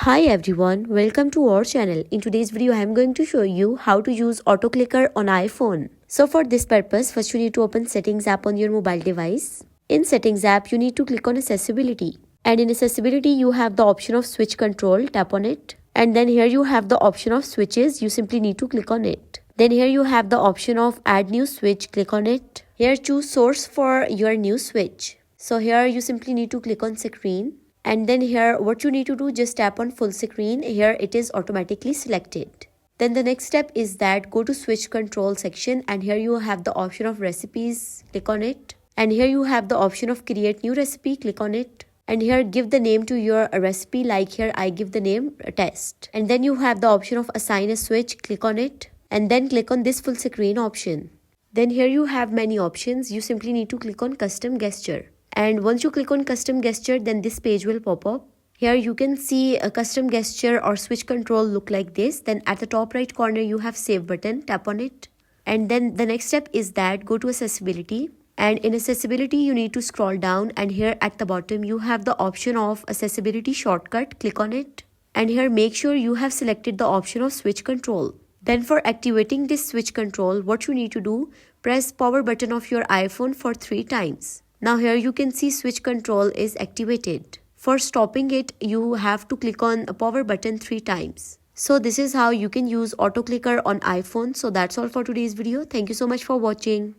Hi everyone, welcome to our channel. In today's video, I am going to show you how to use auto clicker on iPhone. So for this purpose, first you need to open settings app on your mobile device. In settings app, you need to click on accessibility. And in accessibility, you have the option of switch control, tap on it. And then here you have the option of switches, you simply need to click on it. Then here you have the option of add new switch, click on it. Here choose source for your new switch. So here you simply need to click on screen. And then here what you need to do, just tap on full screen. Here it is automatically selected. Then the next step is that go to switch control section, and here you have the option of recipes, click on it. And here you have the option of create new recipe, click on it. And here give the name to your recipe, like here I give the name test. And then you have the option of assign a switch, click on it. And then click on this full screen option. Then here you have many options. You simply need to click on custom gesture. And once you click on custom gesture, then this page will pop up. Here you can see a custom gesture or switch control look like this. Then at the top right corner you have save button, tap on it. And then the next step is that go to accessibility. And in accessibility you need to scroll down, and here at the bottom you have the option of accessibility shortcut, click on it. And here make sure you have selected the option of switch control. Then for activating this switch control, what you need to do, press power button of your iPhone for 3 times. Now here you can see switch control is activated. For stopping it, you have to click on a power button 3 times. So this is how you can use auto clicker on iPhone. So that's all for today's video. Thank you so much for watching.